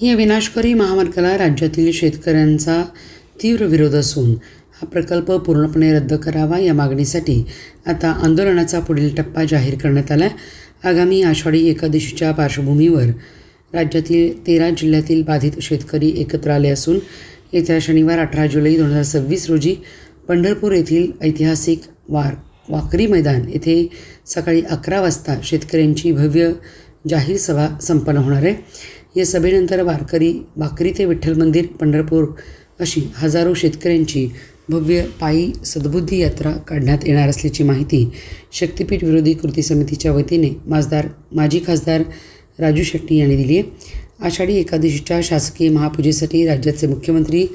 या विनाशकारी महामार्गाला राज्यातील शेतकऱ्यांचा तीव्र विरोध असून हा प्रकल्प पूर्णपणे रद्द करावा या मागणीसाठी आता आंदोलनाचा पुढील टप्पा जाहीर करण्यात आला. आगामी आषाढी एकादशीच्या पार्श्वभूमीवर राज्यातील 13 जिल्ह्यातील बाधित शेतकरी एकत्र आले असून येत्या शनिवार 18 जुलै 2026 रोजी पंढरपूर येथील ऐतिहासिक वाकरी मैदान येथे सकाळी 11 वाजता शेतकऱ्यांची भव्य जाहीर सभा संपन्न होणार आहे. या सभेनंतर वाकरी ते विठ्ठल मंदिर पंढरपूर अशी हजारो शेतकऱ्यांची भव्य पायी सद्बुद्धी यात्रा काढण्यात येणार असल्याची माहिती शक्तीपीठ विरोधी कृती समितीच्या वतीने माजी खासदार राजू शेट्टी यांनी दिली आहे. आषाढी एकादशीच्या शासकीय महापूजेसाठी राज्याचे मुख्यमंत्री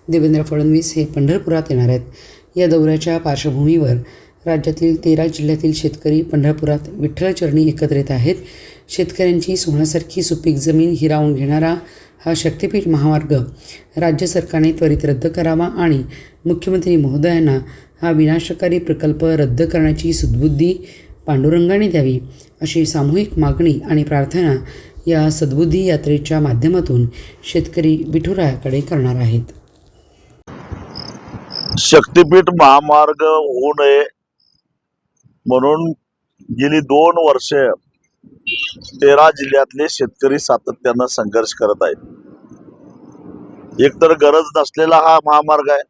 देवेंद्र फडणवीस हे पंढरपुरात येणार आहेत. या दौऱ्याच्या पार्श्वभूमीवर राज्यातील 13 जिल्ह्यातील शेतकरी पंढरपुरात विठ्ठलचरणी एकत्र येत आहेत. शेतकऱ्यांची सोन्यासारखी सुपीक जमीन हिरावून घेणारा हा शक्तीपीठ महामार्ग राज्य सरकारने त्वरित रद्द करावा आणि मुख्यमंत्री महोदयांना हा विनाशकारी प्रकल्प रद्द करण्याची सद्बुद्धी पांडुरंगाने द्यावी अशी सामूहिक मागणी आणि प्रार्थना या सद्बुद्धी यात्रेच्या माध्यमातून शेतकरी विठुरायाकडे करणार आहेत. शक्तीपीठ महामार्ग होऊ नये म्हणून गेली 2 वर्षे 13 जिल्ह्यातले शेतकरी सातत्यानं संघर्ष करत आहेत. एकतर गरज नसलेला हा महामार्ग आहे,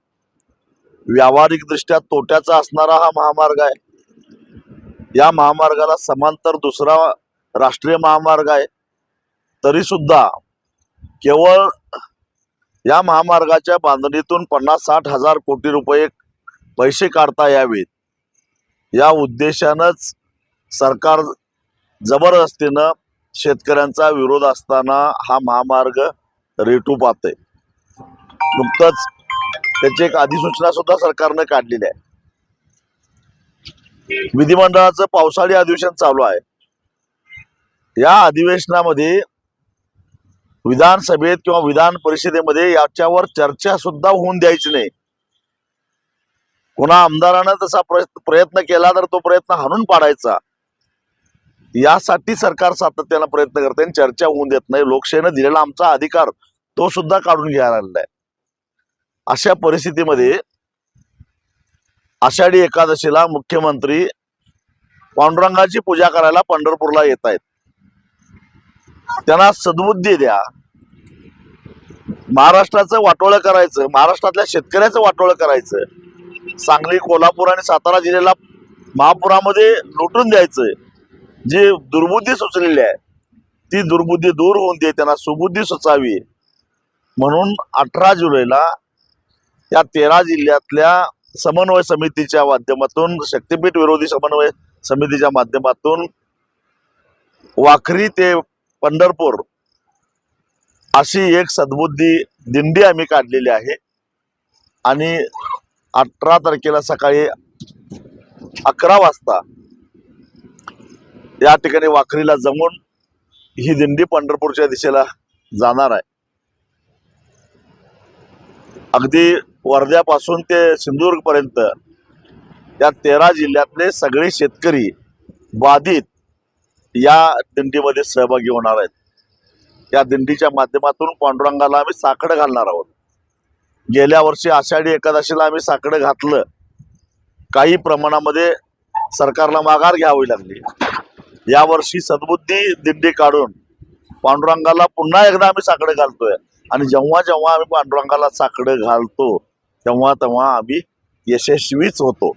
व्यावहारिक दृष्ट्या तोट्याचा असणारा हा महामार्ग आहे. या महामार्गाला समांतर दुसरा राष्ट्रीय महामार्ग आहे. तरी सुद्धा केवळ या महामार्गाच्या बांधणीतून 50-60 हजार कोटी रुपये पैसे काढता यावेत या उद्देशानंच सरकार जबरदस्तीनं शेतकऱ्यांचा विरोध असताना हा महामार्ग रेटू पाहतंय. नुकतंच त्याची एक अधिसूचना सुद्धा सरकारनं काढलेली आहे. विधिमंडळाचं पावसाळी अधिवेशन चालू आहे. या अधिवेशनामध्ये विधानसभेत किंवा विधान परिषदेमध्ये याच्यावर चर्चा सुद्धा होऊन द्यायची नाही. कोणा आमदारानं तसा प्रयत्न केला तर तो प्रयत्न हाणून पाडायचा. यासाठी सरकार सातत्यानं प्रयत्न करते आणि चर्चा होऊन देत नाही. लोकशाहीनं दिलेला आमचा अधिकार तो सुद्धा काढून घ्यायला आलेला आहे. अशा परिस्थितीमध्ये आषाढी एकादशीला मुख्यमंत्री पांडुरंगाची पूजा करायला पंढरपूरला येत आहेत. त्यांना सद्बुद्धी द्या. महाराष्ट्राचं वाटोळं करायचं, महाराष्ट्रातल्या शेतकऱ्याचं वाटोळं करायचं, सांगली, कोल्हापूर आणि सातारा जिल्ह्याला महापुरामध्ये लुटून द्यायचं, जी दुर्बुद्धी सुचलेली आहे ती दुर्बुद्धी दूर होऊन दे, त्यांना सुबुद्धी सुचावी म्हणून 18 जुलैला या 13 जिल्ह्यातल्या समन्वय समितीच्या माध्यमातून, शक्तीपीठ विरोधी समन्वय समितीच्या माध्यमातून वाखरी ते पंढरपूर अशी एक सद्बुद्धी दिंडी आम्ही काढलेली आहे. आणि 18 तारखेला सकाळी 11 वाजता या ठिकाणी वाखरीला जमून ही दिंडी पंढरपूरच्या दिशेला जाणार आहे. अगदी वर्ध्यापासून ते सिंधुदुर्ग पर्यंत या 13 जिल्ह्यातले सगळे शेतकरी बाधित या दिंडीमध्ये सहभागी होणार आहेत. या दिंडीच्या माध्यमातून पांडुरंगाला आम्ही साकडं घालणार आहोत. गेल्या वर्षी आषाढी एकादशीला आम्ही साकडं घातलं. काही प्रमाणामध्ये सरकारला माघार घ्यावी लागली. यावर्षी सद्बुद्धी दिंडी काढून पांडुरंगाला पुन्हा एकदा आम्ही साकडं घालतोय. आणि जेव्हा जेव्हा आम्ही पांडुरंगाला साकडं घालतो तेव्हा तेव्हा आम्ही यशस्वीच होतो.